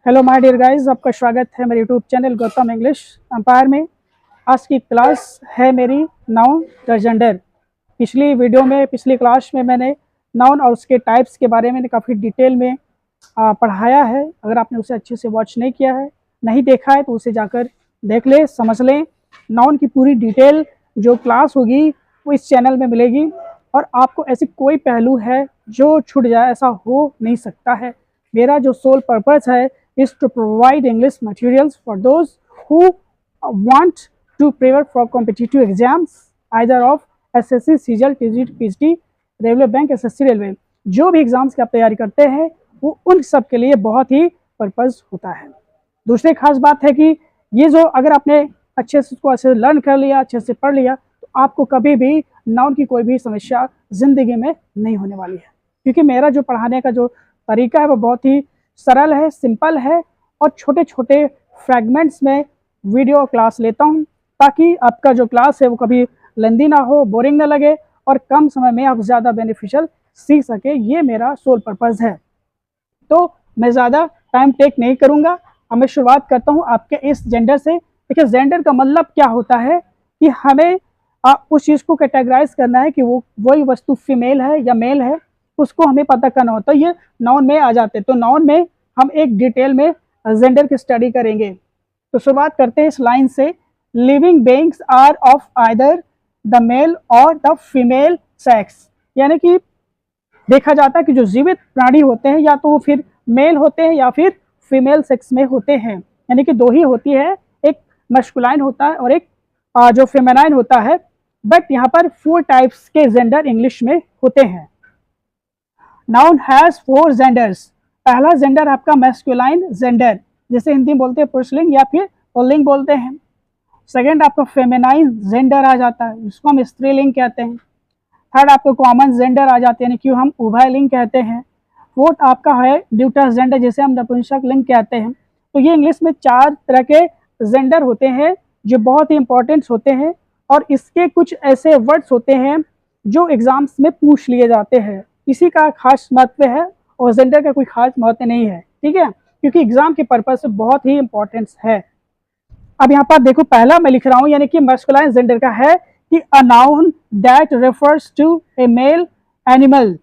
Hello my dear guys, आपका स्वागत है मेरे YouTube channel Gautam English Empire में। आज की क्लास है मेरी नाउन द जेंडर। पिछली क्लास में मैंने नाउन और उसके टाइप्स के बारे में काफ़ी डिटेल में पढ़ाया है। अगर आपने उसे अच्छे से वॉच नहीं किया है, नहीं देखा है, तो उसे जाकर देख ले, समझ लें। नाउन की पूरी डिटेल जो क्लास होगी वो इस चैनल में मिलेगी और आपको ऐसी कोई पहलू है जो छूट जाए, ऐसा हो नहीं सकता है। मेरा जो सोल पर्पस है is to provide English materials for those who want to prepare for competitive exams either of SSC, CGL, TGT, PGT, railway bank, SSC railway. जो भी एग्जाम्स की आप तैयारी करते हैं वो उन सब के लिए बहुत ही पर्पस होता है। दूसरी खास बात है कि ये जो अगर आपने अच्छे से उसको अच्छे से लर्न कर लिया, अच्छे से पढ़ लिया, तो आपको कभी भी नाउन की कोई भी समस्या ज़िंदगी में नहीं होने वाली है। क्योंकि मेरा जो पढ़ाने का जो तरीका है वो बहुत ही सरल है, सिंपल है और छोटे छोटे फ्रैगमेंट्स में वीडियो क्लास लेता हूं, ताकि आपका जो क्लास है वो कभी लेंदी ना हो, बोरिंग ना लगे और कम समय में आप ज़्यादा बेनिफिशियल सीख सके। ये मेरा सोल पर्पस है। तो मैं ज़्यादा टाइम टेक नहीं करूँगा। अब मैं शुरुआत करता हूँ आपके इस जेंडर से। देखिए, जेंडर का मतलब क्या होता है कि हमें उस चीज़ को कैटेगराइज करना है कि वो वही वस्तु फीमेल है या मेल है, उसको हमें पता करना होता है। ये नाउन में आ जाते हैं। तो नाउन में हम एक डिटेल में जेंडर की स्टडी करेंगे। तो शुरुआत करते हैं इस लाइन से। Living beings are of either the male और द फीमेल सेक्स। यानी कि देखा जाता है कि जो जीवित प्राणी होते हैं या तो वो फिर मेल होते हैं या फिर फीमेल सेक्स में होते हैं। यानी कि दो ही होती है, एक मस्कुलाइन होता है और एक जो फेमेनाइन होता है। बट यहाँ पर 4 टाइप्स के जेंडर इंग्लिश में होते हैं। Noun has 4 genders. पहला जेंडर आपका मैस्कुलाइन जेंडर, जैसे हिंदी में बोलते हैं पुरुषलिंग या फिर पुल्लिंग बोलते हैं। सेकंड आपका फेमेनाइन जेंडर आ जाता है, जिसको हम स्त्रीलिंग कहते हैं। थर्ड आपको कॉमन जेंडर आ जाते हैं, यानी कि हम उभयलिंग कहते हैं। फोर्थ आपका है ड्यूटस जेंडर, जिसे हम नपुंसक लिंग कहते हैं। तो ये इंग्लिश में 4 तरह के जेंडर होते हैं जो बहुत ही इंपॉर्टेंट होते हैं और इसके कुछ ऐसे वर्ड्स होते हैं जो एग्जाम्स में पूछ लिए जाते हैं। इसी का खास महत्व है और जेंडर का कोई खास महत्व नहीं है, ठीक है, क्योंकि एग्जाम के पर्पज से बहुत ही इंपॉर्टेंस है। अब यहाँ पर देखो, पहला मैं लिख रहा हूँ, यानी कि मैस्कुलाइन जेंडर का है कि a noun that refers to a male animal.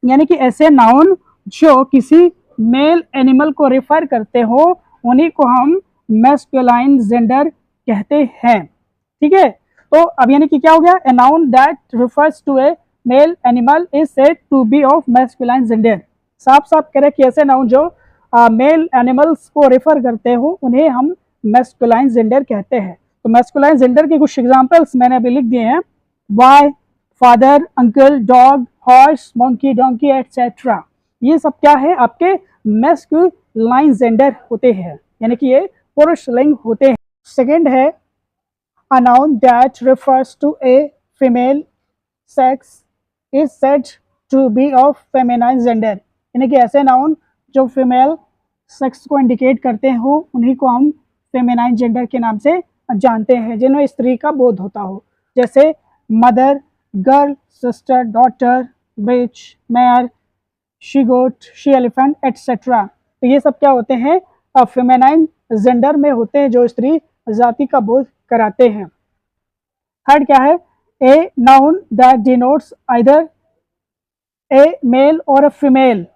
यानी कि ऐसे नाउन जो किसी मेल एनिमल को रेफर करते हो, उन्हीं को हम मैस्कुलाइन जेंडर कहते हैं। ठीक है, तो अब यानी कि क्या हो गया, a noun that refers to a male animal is said to be of masculine gender. साफ साफ कह रहे कि ऐसे नाउन जो मेल एनिमल्स को रेफर करते हो उन्हें हम मैस्कुलाइन जेंडर कहते हैं। तो मैस्कुलाइन जेंडर के कुछ एग्जांपल्स मैंने अभी लिख दिए हैं। Boy, father, uncle, dog, horse, monkey, donkey etcetera. ये सब क्या है, आपके मैस्कुलाइन जेंडर होते हैं, यानी कि ये पुरुष लिंग होते हैं। सेकेंड है a noun that refers to a female sex is said to be of feminine gender। यानी कि ऐसे नाउन जो फीमेल सेक्स को इंडिकेट करते हो उन्हीं को हम फेमिनाइन जेंडर के नाम से जानते हैं, जिनमें स्त्री का बोध होता हो, जैसे mother, girl, sister, daughter, bitch, mare, she goat, she elephant etcetera. तो ये सब क्या होते हैं, फेमिनाइन जेंडर में होते हैं, जो स्त्री जाति का बोध कराते हैं। थर्ड क्या है, a noun that denotes either a male or a female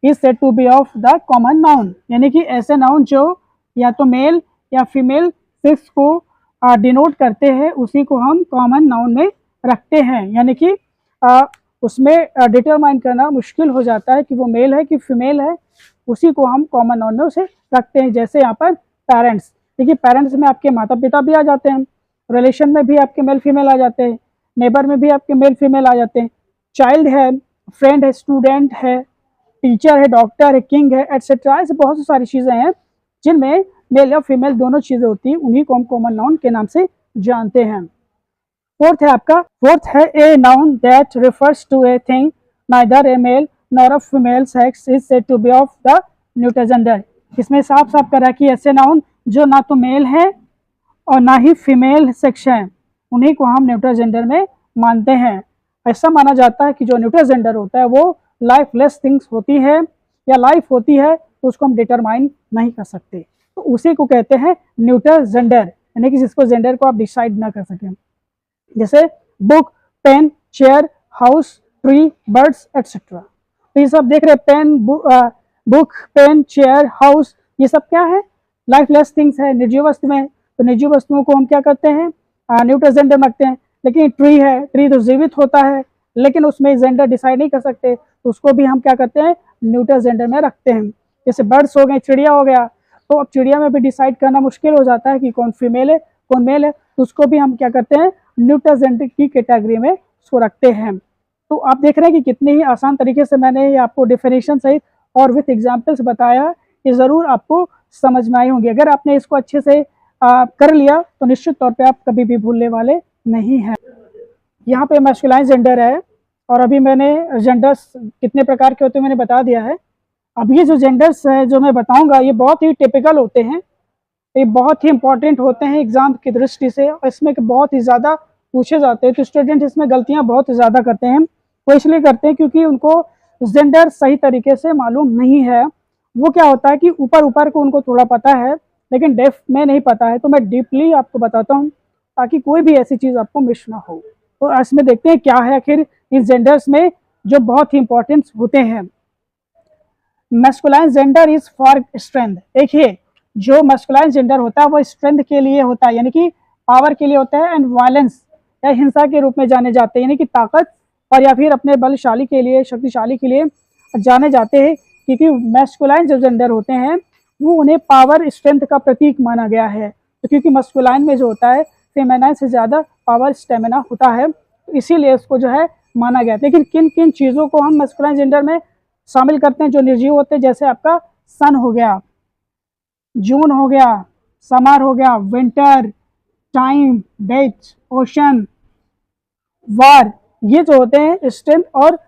is said to be of the common noun. यानी कि ऐसे नाउन जो या तो मेल या फीमेल सेक्स को डिनोट करते हैं उसी को हम कॉमन नाउन में रखते हैं। यानी कि उसमें डिटरमाइन करना मुश्किल हो जाता है कि वो मेल है कि फीमेल है, उसी को हम कॉमन नाउन में उसे रखते हैं। जैसे यहाँ पर पेरेंट्स, देखिए पेरेंट्स में आपके माता पिता भी आ जाते हैं, रिलेशन में भी आपके मेल फीमेल आ जाते हैं, नेबर में भी आपके मेल फीमेल आ जाते हैं, चाइल्ड है, फ्रेंड है, स्टूडेंट है, टीचर है, डॉक्टर है, किंग है एटसेट्रा। ऐसे बहुत सी सारी चीज़ें हैं जिनमें मेल या फीमेल दोनों चीज़ें होती हैं, उन्हीं को हम कॉमन नाउन के नाम से जानते हैं। फोर्थ है आपका, फोर्थ है a noun that refers to a thing neither a male nor a female sex is said to be of the neutral gender. इसमें साफ साफ करा कि ऐसे नाउन जो ना तो मेल है और ना ही फीमेल सेक्स है, उन्हीं को हम न्यूट्रल जेंडर में मानते हैं। ऐसा माना जाता है कि जो न्यूट्रल जेंडर होता है वो लाइफलेस थिंग्स होती है, या लाइफ होती है तो उसको हम डिटरमाइन नहीं कर सकते, तो उसी को कहते हैं न्यूट्रल जेंडर, यानी कि जिसको जेंडर को आप डिसाइड ना कर सकें। जैसे book, pen, chair, house, tree, birds etcetera. तो ये सब देख रहे हैं, pen, book, pen, chair, house, ये सब क्या है, लाइफलेस थिंग्स है, निर्जीव वस्तु में। तो निर्जीव वस्तुओं को हम क्या करते हैं, न्यूट्रल जेंडर में रखते हैं। लेकिन ट्री है, ट्री तो जीवित होता है लेकिन उसमें जेंडर डिसाइड नहीं कर सकते, तो उसको भी हम क्या करते हैं, न्यूट्रल जेंडर में रखते हैं। जैसे बर्ड्स हो गए, चिड़िया हो गया, तो अब चिड़िया में भी डिसाइड करना मुश्किल हो जाता है कि कौन फीमेल है कौन मेल है, तो उसको भी हम क्या करते हैं, न्यूट्रल जेंडर की कैटेगरी में उसको रखते हैं। तो आप देख रहे हैं कि कितने ही आसान तरीके से मैंने ये आपको डेफिनेशन सहित और विथ एग्जाम्पल्स बताया, ये ज़रूर आपको समझ में आई होंगी। अगर आपने इसको अच्छे से कर लिया तो निश्चित तौर पे आप कभी भी भूलने वाले नहीं हैं। यहाँ पे मैस्कुलाइन जेंडर है और अभी मैंने जेंडर्स कितने प्रकार के होते हैं मैंने बता दिया है। अब ये जो जेंडर्स है जो मैं बताऊंगा ये बहुत ही टिपिकल होते हैं, ये बहुत ही इंपॉर्टेंट होते हैं एग्जाम की दृष्टि से, और इसमें बहुत ही ज़्यादा पूछे जाते हैं। तो स्टूडेंट इसमें गलतियाँ बहुत ज़्यादा करते हैं, वो इसलिए करते हैं क्योंकि उनको जेंडर सही तरीके से मालूम नहीं है। वो क्या होता है कि ऊपर ऊपर को उनको थोड़ा पता है लेकिन डेप्थ में नहीं पता है, तो मैं डीपली आपको बताता हूँ ताकि कोई भी ऐसी चीज़ आपको मिस ना हो। तो इसमें देखते हैं क्या है आखिर इन जेंडर्स में जो बहुत ही इंपॉर्टेंट होते हैं। Masculine gender is for strength. देखिए जो मैस्कुलाइन जेंडर होता है वो स्ट्रेंथ के लिए होता है, यानी कि पावर के लिए होता है, एंड वायलेंस या हिंसा के रूप में जाने जाते हैं, यानी कि ताकत और या फिर अपने बलशाली के लिए, शक्तिशाली के लिए जाने जाते हैं। क्योंकि मैस्कुलाइन जो जेंडर होते हैं वो उन्हें पावर स्ट्रेंथ का प्रतीक माना गया है। तो क्योंकि मैस्कुलाइन में जो होता है फेमिनाइन से ज़्यादा पावर स्टेमिना होता है, तो इसीलिए इसको जो है माना गया। लेकिन किन किन चीज़ों को हम मैस्कुलाइन जेंडर में शामिल करते हैं जो निर्जीव होते हैं, जैसे आपका सन हो गया, जून हो गया, समर हो गया, विंटर, टाइम, डेथ, ओशन, वार, ये जो होते हैं स्ट्रेंथ और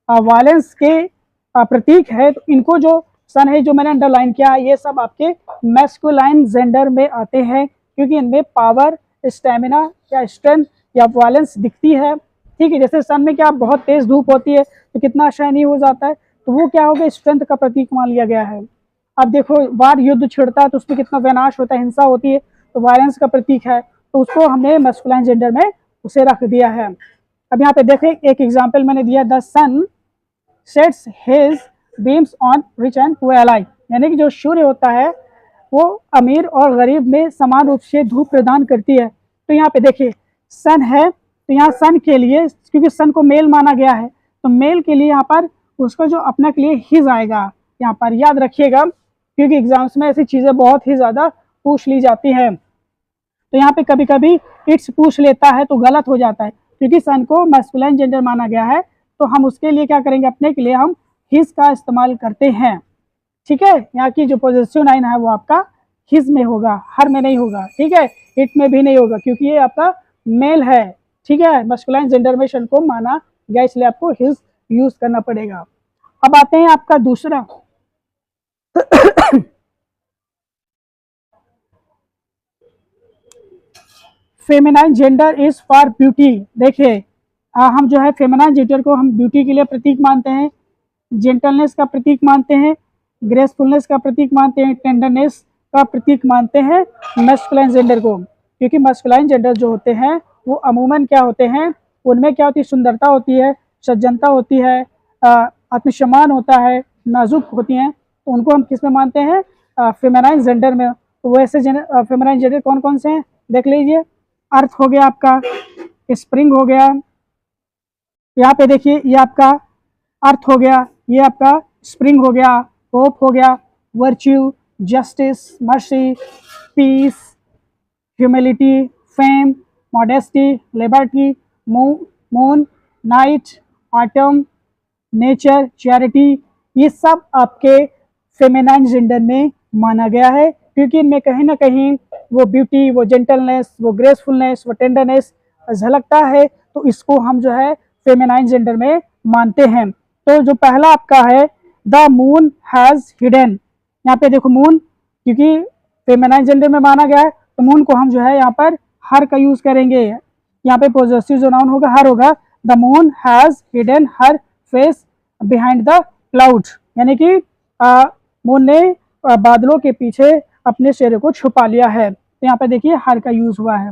वायलेंस के प्रतीक है। तो इनको जो सन है जो मैंने अंडरलाइन किया, ये सब आपके मैस्कुलाइन जेंडर में आते हैं क्योंकि इनमें पावर, स्टेमिना या स्ट्रेंथ या वायलेंस दिखती है। ठीक है, जैसे सन में क्या बहुत तेज धूप होती है तो कितना शाइनी हो जाता है, तो वो क्या हो गया, स्ट्रेंथ का प्रतीक मान लिया गया है। अब देखो वार, युद्ध छिड़ता है तो उसमें कितना विनाश होता है, हिंसा होती है, तो वायलेंस का प्रतीक है, तो उसको हमने मैस्कुलाइन जेंडर में उसे रख दिया है। अब यहाँ पे देखें एक एग्जाम्पल मैंने दिया, the sun sets his beams on rich and poor alike, यानी कि जो सूर्य होता है वो अमीर और गरीब में समान रूप से धूप प्रदान करती है। तो यहाँ पे देखिए सन है, तो यहाँ सन के लिए क्योंकि सन को मेल माना गया है तो मेल के लिए यहाँ पर उसको जो अपने के लिए हिज आएगा, यहाँ पर याद रखिएगा क्योंकि एग्जाम्स में ऐसी चीज़ें बहुत ही ज़्यादा पूछ ली जाती है। तो यहाँ पे कभी कभी इट्स पूछ लेता है तो गलत हो जाता है, क्योंकि सन को मैस्कुलाइन जेंडर माना गया है तो हम उसके लिए क्या करेंगे, अपने के लिए हम हिज का इस्तेमाल करते हैं। ठीक है, यहाँ की जो पॉजेसिव नाउन है वो आपका हिज में होगा, हर में नहीं होगा। ठीक है, इट में भी नहीं होगा क्योंकि ये आपका मेल है। ठीक है, मैस्कुलाइन जेंडर में सन को माना गया इसलिए आपको हिज यूज करना पड़ेगा। अब आते हैं आपका दूसरा feminine gender is for beauty. देखिए हम जो है फेमिनाइन जेंडर को हम ब्यूटी के लिए प्रतीक मानते हैं, जेंटलनेस का प्रतीक मानते हैं, ग्रेसफुलनेस का प्रतीक मानते हैं, टेंडरनेस का प्रतीक मानते हैं मैस्कुलाइन जेंडर को। क्योंकि मैस्कुलाइन जेंडर जो होते हैं वो अमूमन क्या होते हैं, उनमें क्या होती है, सुंदरता होती है, सज्जनता होती है, आत्मसम्मान होता है, नाजुक होती हैं, तो उनको हम किस में मानते हैं, फेमिनाइन जेंडर में। तो वैसे फेमिनाइन जेंडर कौन कौन से हैं देख लीजिए, अर्थ हो गया आपका, स्प्रिंग हो गया, यहाँ पे देखिए ये आपका अर्थ हो गया, ये आपका स्प्रिंग हो गया, होप हो गया, virtue, justice, mercy, peace, humility, fame, modesty, liberty, moon, night, autumn, nature, charity, ये सब आपके फेमिनाइन जेंडर में माना गया है क्योंकि इनमें कहीं ना कहीं वो ब्यूटी, वो जेंटलनेस, वो ग्रेसफुलनेस, वो टेंडरनेस झलकता है, तो इसको हम जो है फेमिनाइन जेंडर में मानते हैं। तो जो पहला आपका है द मून हैज हिडन, यहाँ पे देखो मून क्योंकि फेमिनाइन जेंडर में माना गया है तो मून को हम जो है यहाँ पर हर का यूज करेंगे, यहाँ पे पॉजेसिव जो नाउन होगा हर होगा। The moon has hidden her face behind the cloud, यानी कि मून ने बादलों के पीछे अपने चेहरे को छुपा लिया है। तो यहाँ पे देखिए हर का यूज हुआ है।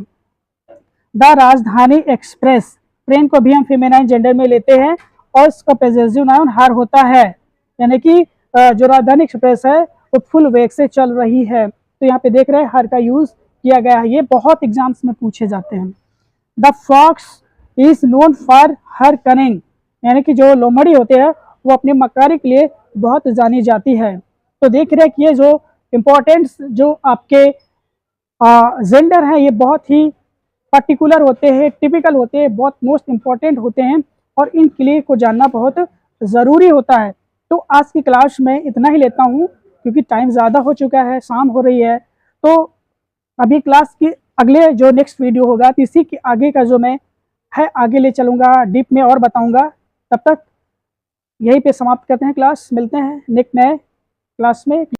द राजधानी एक्सप्रेस, ट्रेन को भी हम फेमिनाइन जेंडर में लेते हैं और इसका पॉजेसिव नाउन हर होता है, यानी कि जो राजधानी एक्सप्रेस है वो फुल वेग से चल रही है। तो यहाँ पे देख रहे हैं हर का यूज किया गया है। ये बहुत एग्जाम्स में पूछे जाते हैं। The fox is known for her cunning, यानी कि जो लोमड़ी होते हैं वो अपने मक्कारी के लिए बहुत जानी जाती है। तो देख रहे हैं कि ये जो इम्पोर्टेंट जो आपके जेंडर हैं ये बहुत ही पर्टिकुलर होते हैं, टिपिकल होते हैं, बहुत मोस्ट इम्पॉर्टेंट होते हैं और इन क्लियर को जानना बहुत ज़रूरी होता है। तो आज की क्लास में इतना ही लेता हूँ क्योंकि टाइम ज़्यादा हो चुका है, शाम हो रही है। तो अभी क्लास की अगले जो नेक्स्ट वीडियो होगा तो इसी के आगे का जो मैं है आगे ले चलूँगा, डीप में और बताऊँगा। तब तक यहीं पे समाप्त करते हैं क्लास, मिलते हैं नेक्स्ट नए क्लास में।